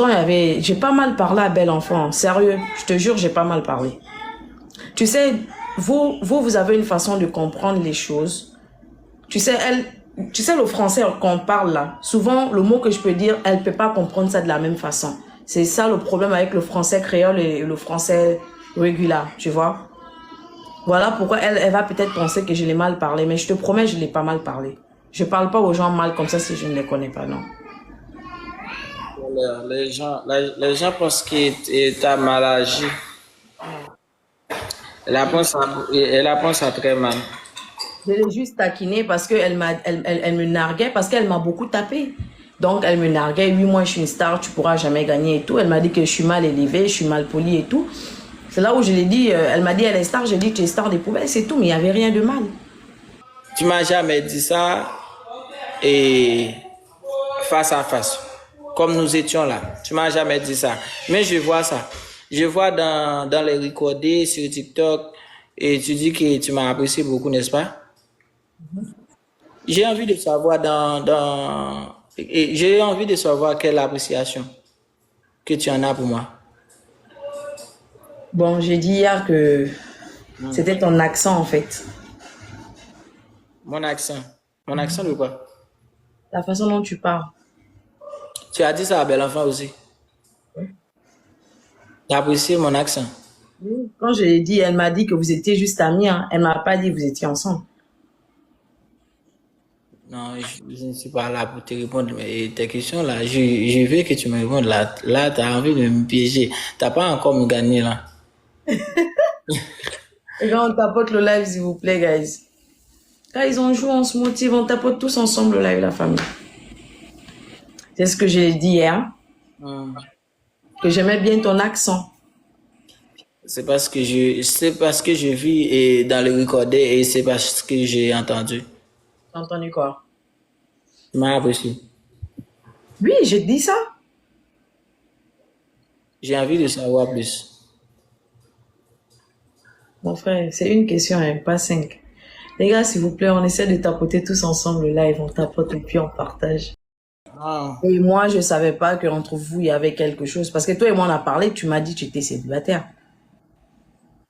pourtant, j'ai pas mal parlé à Belle Enfant. Sérieux, je te jure, j'ai pas mal parlé. Tu sais, vous avez une façon de comprendre les choses. Tu sais, le français qu'on parle là, souvent, le mot que je peux dire, elle peut pas comprendre ça de la même façon. C'est ça le problème avec le français créole et le français régulier, tu vois. Voilà pourquoi elle va peut-être penser que je l'ai mal parlé, mais je te promets, je l'ai pas mal parlé. Je parle pas aux gens mal comme ça si je ne les connais pas, non. Les gens pensent que tu as mal agi. Elle apprend ça très mal. Je l'ai juste taquinée parce elle me narguait, parce qu'elle m'a beaucoup tapé. Donc, elle me narguait, oui, moi, je suis une star, tu pourras jamais gagner et tout. Elle m'a dit que je suis mal élevée, je suis mal polie et tout. C'est là où je l'ai dit, elle m'a dit, elle est star, j'ai dit, tu es star des poubelles, c'est tout, mais il n'y avait rien de mal. Tu m'as jamais dit ça et face à face, comme nous étions là. Tu m'as jamais dit ça. Mais je vois ça. Je vois dans les recordés sur TikTok et tu dis que tu m'as apprécié beaucoup, n'est-ce pas? J'ai envie de savoir j'ai envie de savoir quelle appréciation que tu en as pour moi. Bon, j'ai dit hier que c'était ton accent, en fait. Mon accent. Mon accent de quoi? La façon dont tu parles. Tu as dit ça à Belle Enfant aussi. Tu as apprécié mon accent. Quand je l'ai dit, elle m'a dit que vous étiez juste amis, hein. Elle m'a pas dit que vous étiez ensemble. Non, je ne suis pas là pour te répondre mais tes questions là. Je veux que tu me répondes là. Là, tu as envie de me piéger. Tu n'as pas encore me gagné là. Et quand on tapote le live, s'il vous plaît, guys. Guys, on joue, on se motive, on tapote tous ensemble le live, la famille. C'est ce que j'ai dit hier. Que j'aimais bien ton accent. C'est parce que je vis et dans le recorder et c'est parce que j'ai entendu. T'as entendu quoi? Tu m'as apprécié. Oui, j'ai dit ça. J'ai envie de savoir plus. Mon frère, c'est une question, hein, pas 5. Les gars, s'il vous plaît, on essaie de tapoter tous ensemble le live. On tapote et puis on partage. Ah, Et moi, je savais pas qu'entre vous, il y avait quelque chose. Parce que toi et moi, on a parlé, tu m'as dit que tu étais célibataire.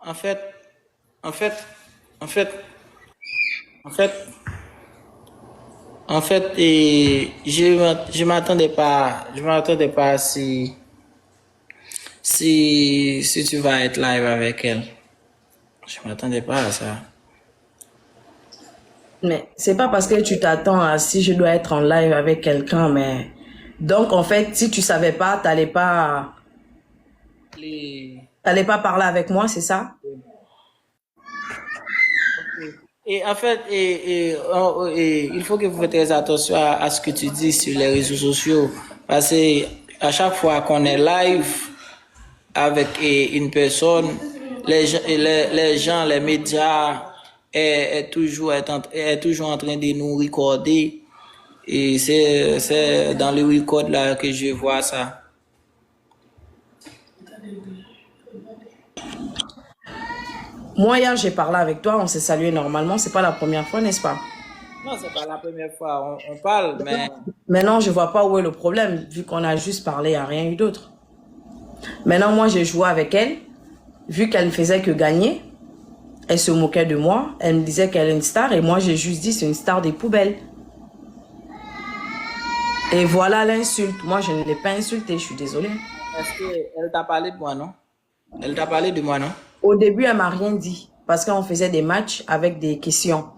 en fait, en fait, en fait, en fait, et je m'attendais pas si tu vas être live avec elle. Je m'attendais pas à ça. Mais c'est pas parce que tu t'attends à si je dois être en live avec quelqu'un, mais... Donc, en fait, si tu savais pas, Les- t'allais pas parler avec moi, c'est ça? Et en fait, il faut que vous faites très attention à ce que tu dis sur les réseaux sociaux. Parce que à chaque fois qu'on est live avec une personne, les gens, les médias est toujours en train de nous recorder. Et c'est dans le record là que je vois ça. Moi, hier, j'ai parlé avec toi, on s'est salué normalement. C'est pas la première fois, n'est-ce pas? Non, c'est pas la première fois on parle, mais Maintenant, je vois pas où est le problème, vu qu'on a juste parlé, il n'y a rien eu d'autre. Maintenant, moi, j'ai joué avec elle, vu qu'elle ne faisait que gagner. Elle se moquait de moi, elle me disait qu'elle est une star, et moi, j'ai juste dit c'est une star des poubelles. Et voilà l'insulte. Moi, je ne l'ai pas insultée, je suis désolée. est-ce qu'elle t'a parlé de moi, non? Elle t'a parlé de moi, non? Au début, elle m'a rien dit, parce qu'on faisait des matchs avec des questions.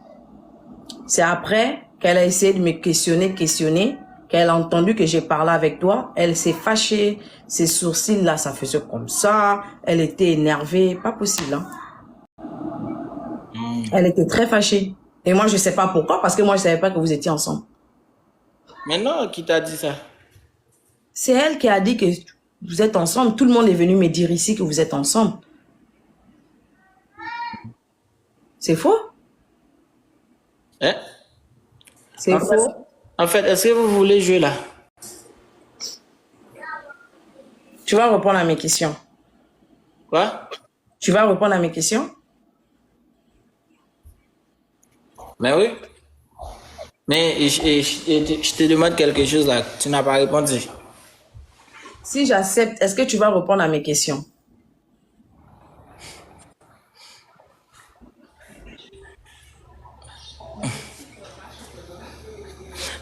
C'est après qu'elle a essayé de me questionner, qu'elle a entendu que j'ai parlé avec toi. Elle s'est fâchée, ses sourcils là, ça faisait comme ça. Elle était énervée, pas possible. Hein. Elle était très fâchée. Et moi, je sais pas pourquoi, parce que moi, je savais pas que vous étiez ensemble. Mais non, qui t'a dit ça? C'est elle qui a dit que vous êtes ensemble. Tout le monde est venu me dire ici que vous êtes ensemble. C'est faux? Hein? C'est En fait, faux. est-ce que vous voulez jouer là? Tu vas répondre à mes questions. Quoi? Tu vas répondre à mes questions? Mais oui. Mais je te demande quelque chose là, tu n'as pas répondu. Si j'accepte, est-ce que tu vas répondre à mes questions?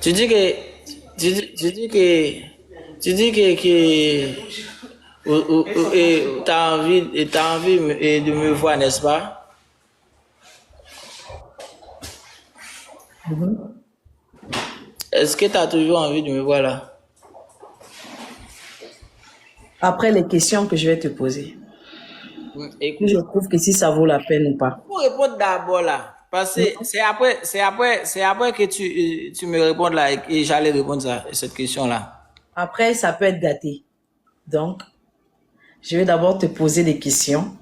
Tu dis que, t'as envie de me voir, n'est-ce pas? Est-ce que tu as toujours envie de me voir là? Après les questions que je vais te poser. Écoute, Je trouve que si ça vaut la peine ou pas. faut répondre d'abord là. Parce que c'est après que tu me réponds là et j'allais répondre à cette question-là. Après, ça peut être gâté. Donc, je vais d'abord te poser des questions.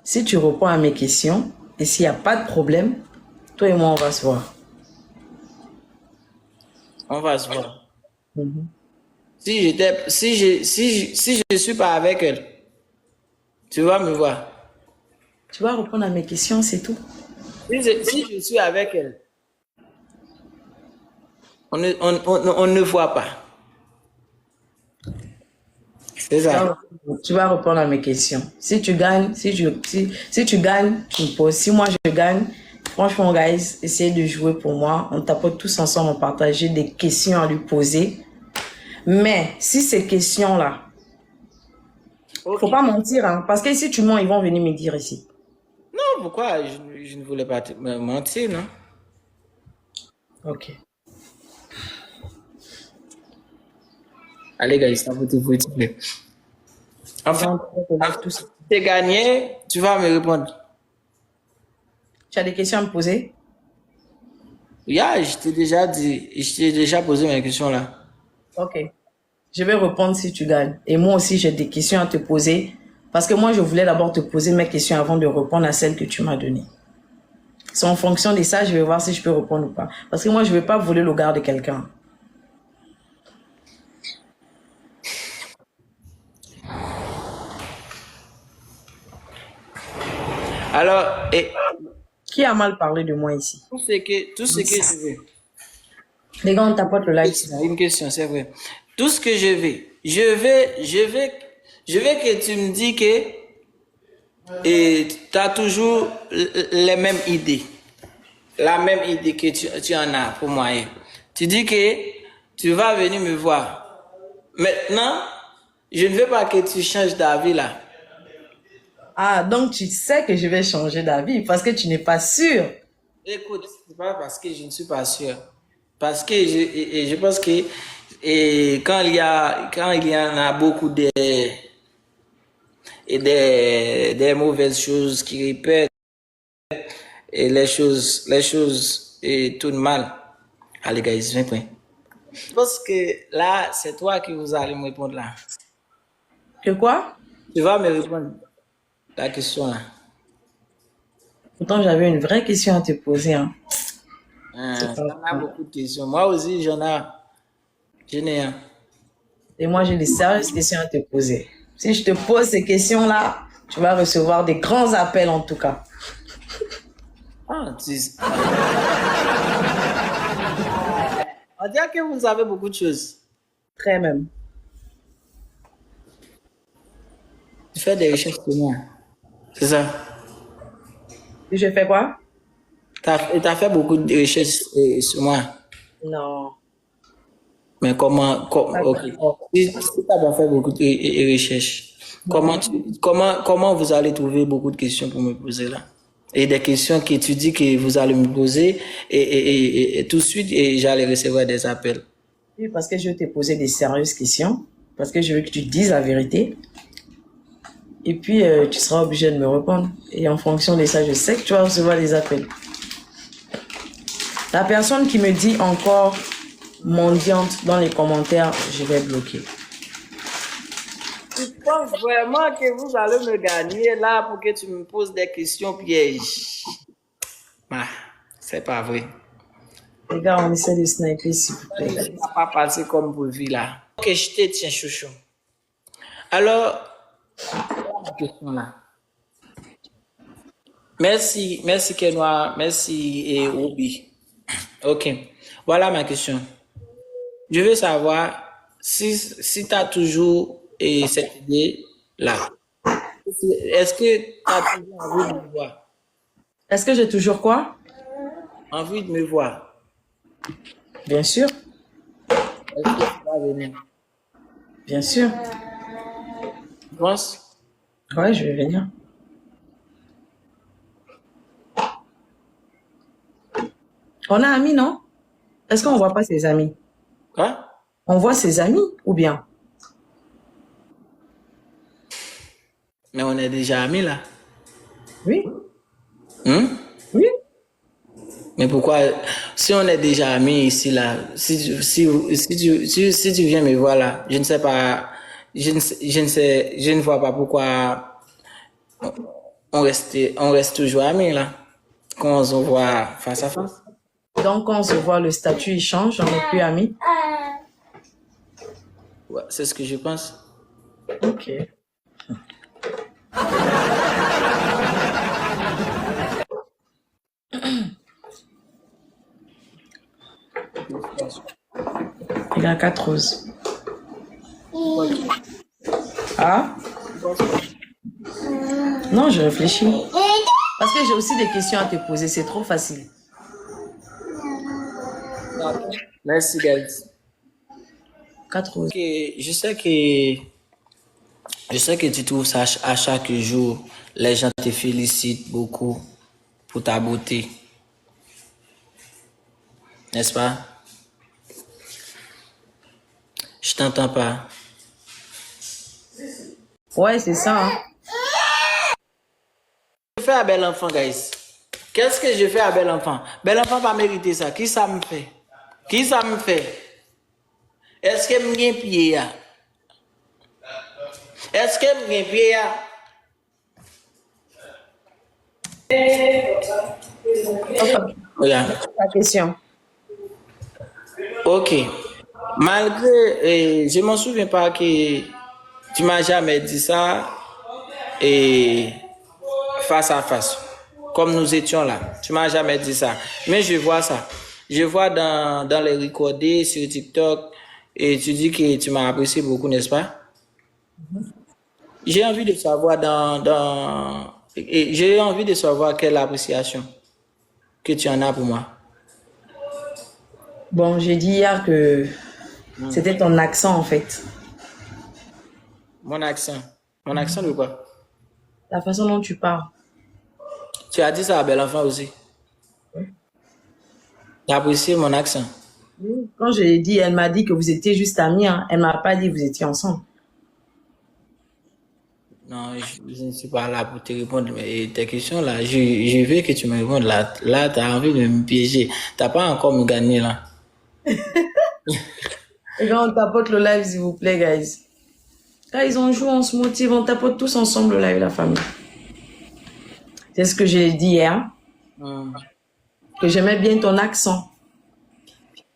Si tu réponds à mes questions, et s'il n'y a pas de problème, toi et moi, on va se voir. On va se voir. Si je suis pas avec elle, tu vas me voir. Tu vas répondre à mes questions, c'est tout. Si je suis avec elle, on ne voit pas. C'est ça. Tu vas répondre à mes questions. Si tu gagnes, si tu gagnes, tu me poses. Si moi je gagne, franchement, guys, essayez de jouer pour moi. On tapote tous ensemble, on partage des questions à lui poser. Mais si ces questions-là, Ok. faut pas mentir, hein, parce que si tu mens, ils vont venir me dire ici. Non, pourquoi je ne voulais pas me mentir, non? Ok. Allez, gars, ça vous s'il vous plaît. Enfin, si tu gagné, tu vas me répondre. Tu as des questions à me poser? Yeah, je t'ai déjà dit, je t'ai déjà posé mes questions là. Ok. Je vais répondre si tu gagnes. Et moi aussi, j'ai des questions à te poser. Parce que moi, je voulais d'abord te poser mes questions avant de répondre à celles que tu m'as données. C'est en fonction de ça, je vais voir si je peux répondre ou pas. Parce que moi, je ne vais pas voler le regard de quelqu'un. Alors, et Qui a mal parlé de moi ici? tout ce que je veux. Les gars, on tapote le live. Une question, c'est vrai. Tout ce que je veux que tu me dis que tu as toujours les mêmes idées. La même idée que tu en as pour moi. Tu dis que tu vas venir me voir. Maintenant, je ne veux pas que tu changes d'avis là. Ah, donc tu sais que je vais changer d'avis parce que tu n'es pas sûr. Écoute, c'est pas parce que je ne suis pas sûr. Parce que je pense que quand il y en a beaucoup des mauvaises choses qui répètent et les choses tournent mal. Allez, guys, 20 points. Je pense que là, c'est toi qui vous allez me répondre là. Que quoi? Tu vas me répondre la question là. Pourtant, j'avais une vraie question à te poser. Hein. J'en ai beaucoup de questions. Moi aussi, j'en ai un. Et moi, j'ai des sérieuses questions à te poser. Si je te pose ces questions-là, tu vas recevoir des grands appels en tout cas. Ah, on dirait que vous avez beaucoup de choses. Très même. Tu fais des recherches sur moi. C'est ça. Et je fais quoi? Tu as fait beaucoup de recherches sur moi. Non. Mais ok. Si tu n'as pas fait beaucoup de recherches, comment vous allez trouver beaucoup de questions pour me poser là? Et des questions que tu dis que vous allez me poser et tout de suite, et j'allais recevoir des appels. Oui, parce que je vais te poser des sérieuses questions. Parce que je veux que tu dises la vérité. Et puis, tu seras obligé de me répondre. Et en fonction de ça, je sais que tu vas recevoir des appels. La personne qui me dit encore mendiante dans les commentaires, je vais bloquer. Tu penses vraiment que vous allez me gagner là pour que tu me poses des questions pièges? Ah, c'est pas vrai. Les gars, on essaie de sniper, s'il vous plaît. Ça va pas passer comme prévu là. Ok, je te tiens, chouchou. Alors, la question là. Merci Kenwa, merci et Obi. Ok, voilà ma question. Je veux savoir si tu as toujours et cette idée-là. Est-ce que tu as toujours envie de me voir? Est-ce que j'ai toujours quoi? Envie de me voir? Bien sûr, Est-ce que tu vas venir? bien sûr. Tu penses? Ouais, je vais venir. On a amis, non? Est-ce qu'on voit pas ses amis? Quoi? On voit ses amis ou bien? Mais on est déjà amis là. Oui, Hein? oui. Mais pourquoi, si on est déjà amis ici là, si tu viens me voir là, je ne sais pas, je ne vois pas pourquoi on reste toujours amis là, quand on se voit face à face. Donc, quand on se voit, le statut, il change, on n'est plus amis. Ouais, c'est ce que je pense. Ok. Il a 4 roses. Ah? Non, je réfléchis. Parce que j'ai aussi des questions à te poser, c'est trop facile. Merci guys. 4 roses. Ok, je sais que tu trouves ça à chaque jour, les gens te félicitent beaucoup pour ta beauté, n'est-ce pas? Je t'entends pas. Ouais, c'est ça. Hein. Je fais à bel enfant, guys. Qu'est-ce que je fais à bel enfant? Bel enfant pas mérité ça. Qui ça me fait? Qui ça me fait? Est-ce que me gagne pied ya? Est-ce que me gagne pied ya? Regarde. Ta question. Ok. Malgré, je m'en souviens pas que tu m'as jamais dit ça et face à face, comme nous étions là. Tu m'as jamais dit ça. Mais je vois ça. Je vois dans les recordés sur TikTok et tu dis que tu m'as apprécié beaucoup, n'est-ce pas? J'ai envie de savoir j'ai envie de savoir quelle appréciation que tu en as pour moi. Bon, j'ai dit hier que c'était ton accent en fait. Mon accent. Mon accent de quoi? La façon dont tu parles. Tu as dit ça à bel enfant aussi. Tu as apprécié mon accent. Quand je l'ai dit, elle m'a dit que vous étiez juste amis. Hein. Elle m'a pas dit que vous étiez ensemble. Non, je ne suis pas là pour te répondre mais tes questions là. Je veux que tu me répondes là. Là, tu as envie de me piéger. Tu n'as pas encore me gagné là. Et quand on tapote le live, s'il vous plaît, guys. Guys, on joue, on se motive, on tapote tous ensemble le live, la famille. C'est ce que j'ai dit hier. Que j'aimais bien ton accent.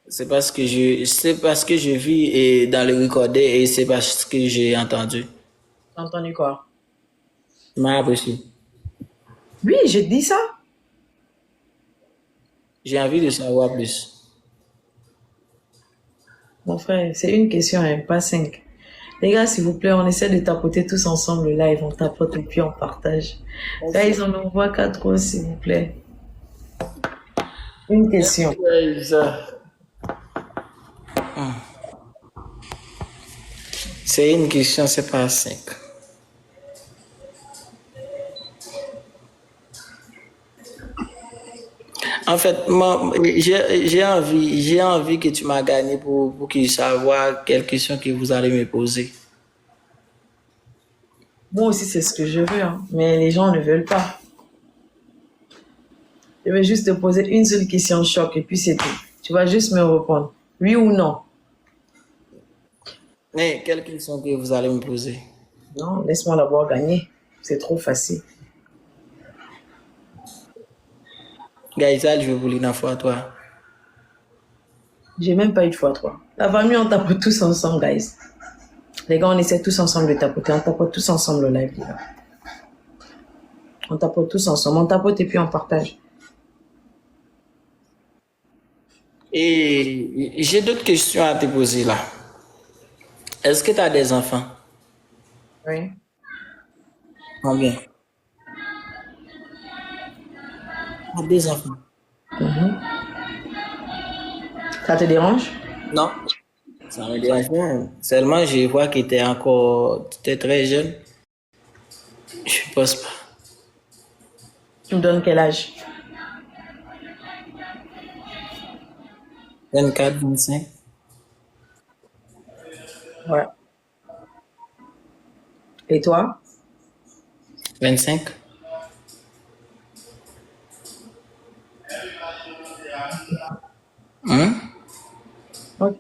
C'est parce que je vis dans le recorder et c'est parce que j'ai entendu. T'as entendu quoi? Tu m'as apprécié. Oui, j'ai dit ça. J'ai envie de savoir plus. Mon frère, c'est une question, hein, pas 5. Les gars, s'il vous plaît, on essaie de tapoter tous ensemble le live. On tapote et puis on partage. Là, ils en envoient 4 roses, s'il vous plaît. Une question. C'est une question, c'est pas 5. En fait, moi, j'ai envie que tu m'as gagné pour que je sache quelle question que vous allez me poser. Moi aussi, c'est ce que je veux, hein, mais les gens ne veulent pas. Je vais juste te poser une seule question choc et puis c'est tout. Tu vas juste me répondre. Oui ou non? Mais quelle question que vous allez me poser? Non, laisse-moi d'abord gagner. C'est trop facile. Gaïsal, je vais vous lire une fois à toi. J'ai même pas eu de fois 3. La famille, on tapote tous ensemble, guys. Les gars, on essaie tous ensemble de tapoter. On tapote tous ensemble le live, les gars. On tapote tous ensemble. On tapote et puis on partage. Et j'ai d'autres questions à te poser là. Est-ce que tu as des enfants? Oui. Combien? Ah, deux enfants. Ça te dérange? Non, ça me dérange pas. Seulement, je vois que tu es très jeune. Je pense pas. Tu me donnes quel âge? 24, 25. Ouais. Et toi? 25. Hein? Ok.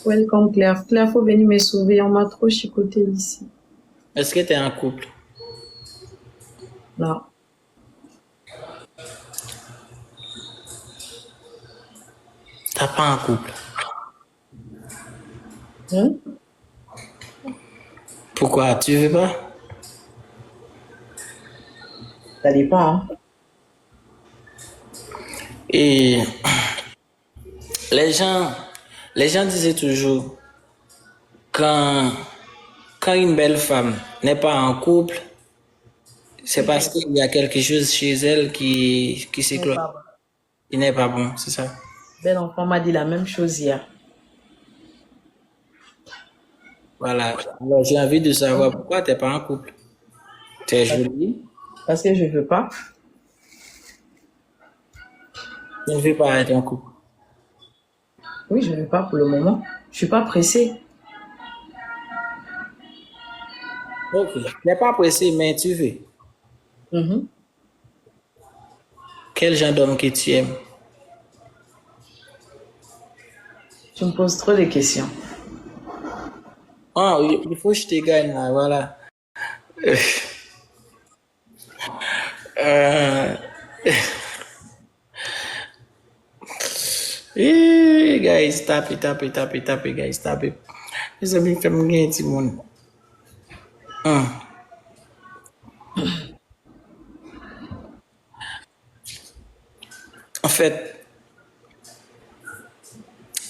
Welcome Claire. Claire, faut venir me sauver. On m'a trop chicoté ici. Est-ce que tu es en couple? Non. T'as pas en couple. Hein? Pourquoi? Tu veux pas? Ça dépend, hein. Et les gens, les gens disaient toujours, quand, quand une belle femme n'est pas en couple, c'est parce qu'il y a quelque chose chez elle qui Mais s'éclate, pas bon. qui n'est pas bon, c'est ça? Bel enfant m'a dit la même chose hier. Voilà. Alors, j'ai envie de savoir pourquoi tu n'es pas en couple. Tu es jolie, Parce que je veux pas. tu ne veux pas être en couple. Oui, je veux pas pour le moment. Je suis pas pressée. Ok. Tu n'es pas pressé, mais tu veux. Mhm. Quel genre d'homme que tu aimes? Tu me poses trop de questions. Ah, il faut que je te gagne là, voilà. Euh, guys, tap it, guys, tap it. Les amis, fais-moi gagner, tout le monde. En fait,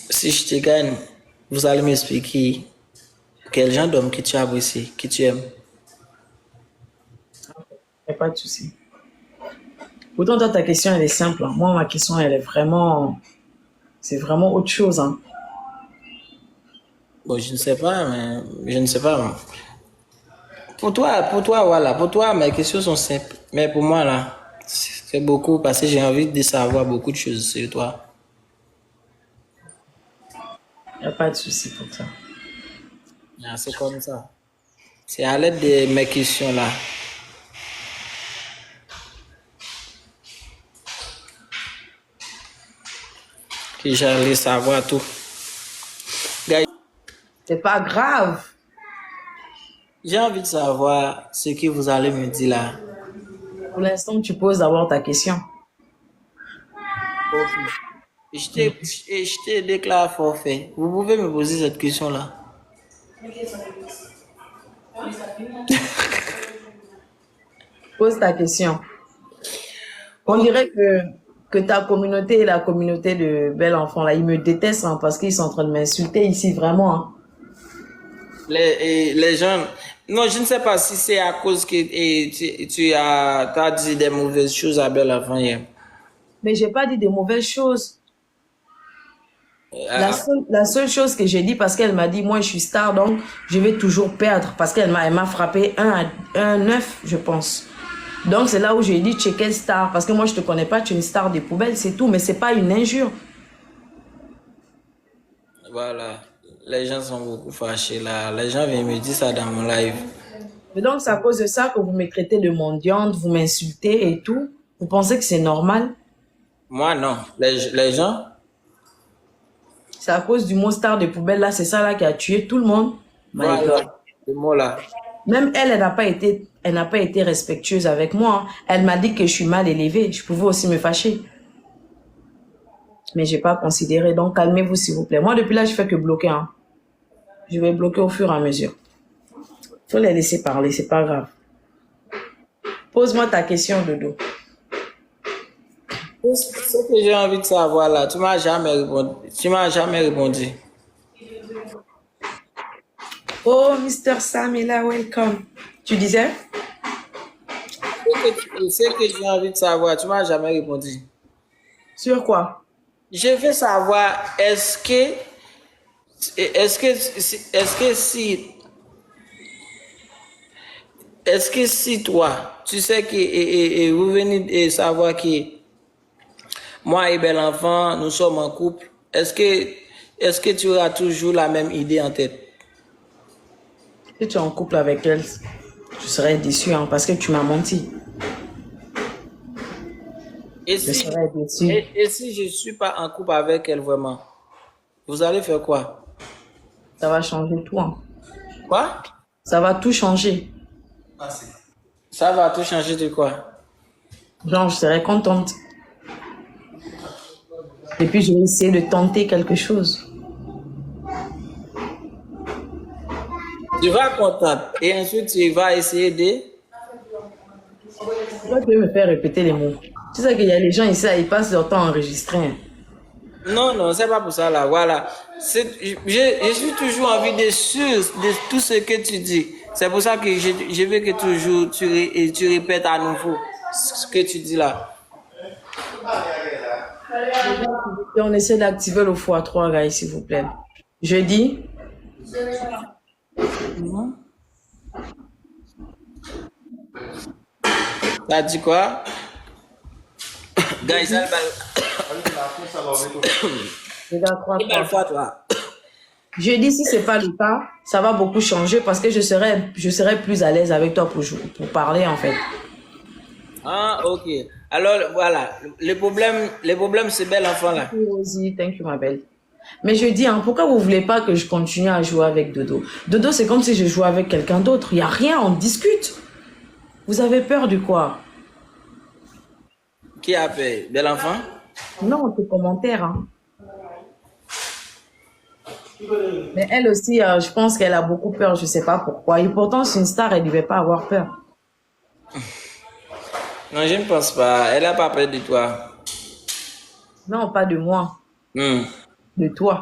si je te gagne, vous allez m'expliquer quel genre d'homme que tu apprécies, que tu aimes. Y a pas de souci. Pourtant, toi, ta question, elle est simple, hein. Moi, ma question, elle est vraiment... C'est vraiment autre chose, hein. Bon, je ne sais pas, mais je ne sais pas. Pour toi, voilà, pour toi, mes questions sont simples. Mais pour moi, là, c'est beaucoup parce que j'ai envie de savoir beaucoup de choses sur toi. Y a pas de souci pour ça. Ah, c'est comme ça. C'est à l'aide de mes questions, là, que j'allais savoir tout. Guys, C'est pas grave. j'ai envie de savoir ce que vous allez me dire là. Pour l'instant, tu poses d'abord ta question. Ok. Je te déclare forfait. Vous pouvez me poser cette question-là. Pose ta question. On dirait que ta communauté et la communauté de bel enfant, là, ils me détestent, hein, parce qu'ils sont en train de m'insulter ici, vraiment, hein. Les gens, non, je ne sais pas si c'est à cause que t'as dit des mauvaises choses à Belle avant hier. Mais j'ai pas dit des mauvaises choses. Ah, La seule chose que j'ai dit, parce qu'elle m'a dit, moi, je suis star, donc je vais toujours perdre, parce elle m'a frappé 1-9, je pense. Donc, c'est là où j'ai dit, tu es quelle star? Parce que moi, je te connais pas, tu es une star des poubelles, c'est tout, mais c'est pas une injure. voilà, les gens sont beaucoup fâchés là. Les gens viennent me dire ça dans mon live. Et donc, c'est à cause de ça que vous me traitez de mendiante, vous m'insultez et tout. Vous pensez que c'est normal? Moi, non. Les gens, C'est à cause du mot star des poubelles, là, c'est ça là qui a tué tout le monde. My God. voilà, ce mot-là. Même elle, elle n'a pas été respectueuse avec moi, hein. Elle m'a dit que je suis mal élevée. Je pouvais aussi me fâcher. Mais j'ai pas considéré. Donc, calmez-vous, s'il vous plaît. Moi, depuis là, je fais que bloquer, hein. Je vais bloquer au fur et à mesure. Faut les laisser parler, c'est pas grave. Pose-moi ta question, Dodo. Ce que j'ai envie de savoir là, tu m'as jamais répondu. Tu m'as jamais répondu. Oh, Mr. Sam est là, welcome. Tu disais? Ce que j'ai envie de savoir, tu m'as jamais répondu. Sur quoi? Je veux savoir, est-ce que si toi, tu sais que, et vous venez de savoir que moi et bel enfant, nous sommes en couple, est-ce que tu auras toujours la même idée en tête? Si tu es en couple avec elle, je serais déçu hein, parce que tu m'as menti. Et Je si, serais déçu. et si je suis pas en couple avec elle vraiment, vous allez faire quoi? Ça va changer tout. Hein. Quoi? Ça va tout changer. Ça va tout changer de quoi? Genre, je serais contente. Et puis, je vais essayer de tenter quelque chose. Tu vas contente et ensuite tu vas essayer de... Pourquoi tu veux me faire répéter les mots? Tu sais qu'il y a les gens ici, ils passent leur temps à enregistrer. Hein. Non, non, c'est pas pour ça là. Voilà. Je suis toujours envie de sûr de tout ce que tu dis. C'est pour ça que je veux que toujours tu répètes à nouveau ce que tu dis là. Et on essaie d'activer le x3, guys, s'il vous plaît. Jeudi. T'as dit quoi? Guys, ça va fois toi. Jeudi, si c'est pas le cas, ça va beaucoup changer parce que je serai plus à l'aise avec toi pour parler en fait. Ah, ok. Alors, voilà. Le problème, c'est bel enfant là. Vas-y, thank you, ma belle. Mais je dis, hein, pourquoi vous voulez pas que je continue à jouer avec Dodo? Dodo, c'est comme si je jouais avec quelqu'un d'autre. Il n'y a rien, on discute. Vous avez peur de quoi? Qui a peur? Bel enfant? Non, tes commentaires. Hein. Mais elle aussi, je pense qu'elle a beaucoup peur, je sais pas pourquoi. Et pourtant, c'est une star, elle ne devait pas avoir peur. Non, je ne pense pas. Elle n'a pas peur de toi. Non, pas de moi. Hmm. De toi.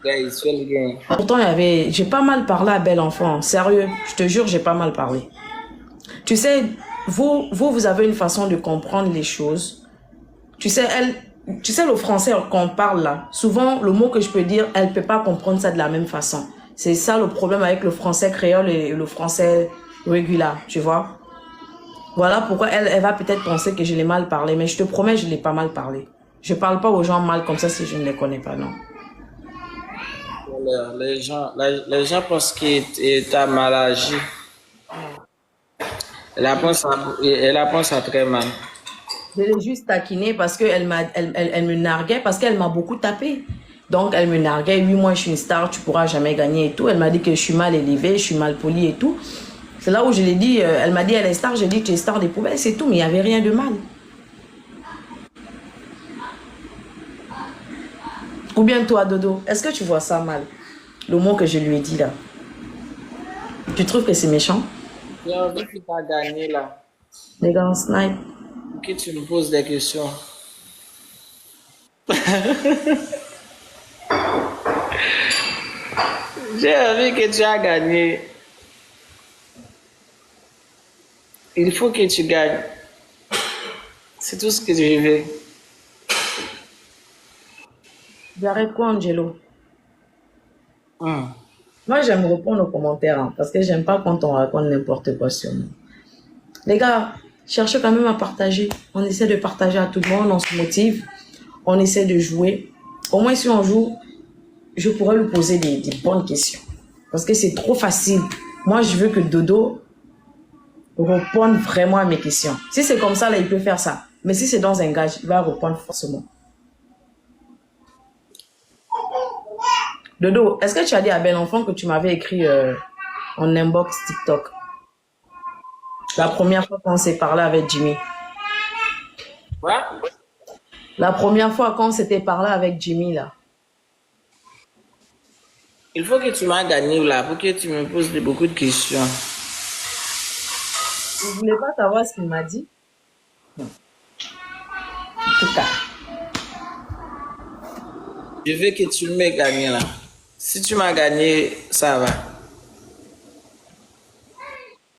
Guys, fais le gain. Pourtant, j'ai pas mal parlé à Belle Enfant. Sérieux, je te jure, j'ai pas mal parlé. Tu sais, vous avez une façon de comprendre les choses. Tu sais, le français qu'on parle là, souvent, le mot que je peux dire, elle peut pas comprendre ça de la même façon. C'est ça le problème avec le français créole et le français régulier, tu vois. Voilà pourquoi elle va peut-être penser que je l'ai mal parlé, mais je te promets, je l'ai pas mal parlé. Je parle pas aux gens mal comme ça si je ne les connais pas, non. Les gens pensent que tu as mal agi. Elle apprend ça très mal. Je l'ai juste taquinée parce qu'elle elle me narguait, parce qu'elle m'a beaucoup tapé. Donc, elle me narguait, oui, moi, je suis une star, tu pourras jamais gagner et tout. Elle m'a dit que je suis mal élevée, je suis mal polie et tout. C'est là où je l'ai dit, elle m'a dit, elle est star, j'ai dit, tu es star des poubelles, c'est tout, mais il n'y avait rien de mal. Ou bien toi, Dodo, est-ce que tu vois ça mal? Le mot que je lui ai dit là. Tu trouves que c'est méchant? J'ai envie que tu as gagné là. Les gars, on snipe. Que tu me poses des questions. J'ai envie que tu as gagné. Il faut que tu gagnes. C'est tout ce que je veux. J'arrête quoi, Angelo? Moi, j'aime répondre aux commentaires hein, parce que j'aime pas quand on raconte n'importe quoi sur nous. Les gars, cherchez quand même à partager. On essaie de partager à tout le monde, on se motive. On essaie de jouer. Au moins, si on joue, je pourrais lui poser des bonnes questions. Parce que c'est trop facile. Moi, je veux que Dodo réponde vraiment à mes questions. Si c'est comme ça, là, il peut faire ça. Mais si c'est dans un gage, il va répondre forcément. Dodo, est-ce que tu as dit à Bel Enfant que tu m'avais écrit en inbox TikTok? La première fois qu'on s'est parlé avec Jimmy. Quoi? La première fois qu'on s'était parlé avec Jimmy, là. Il faut que tu m'as gagné là pour que tu me poses beaucoup de questions. Vous ne voulez pas savoir ce qu'il m'a dit? En tout cas, Je veux que tu me gagnes là. Si tu m'as gagné, ça va.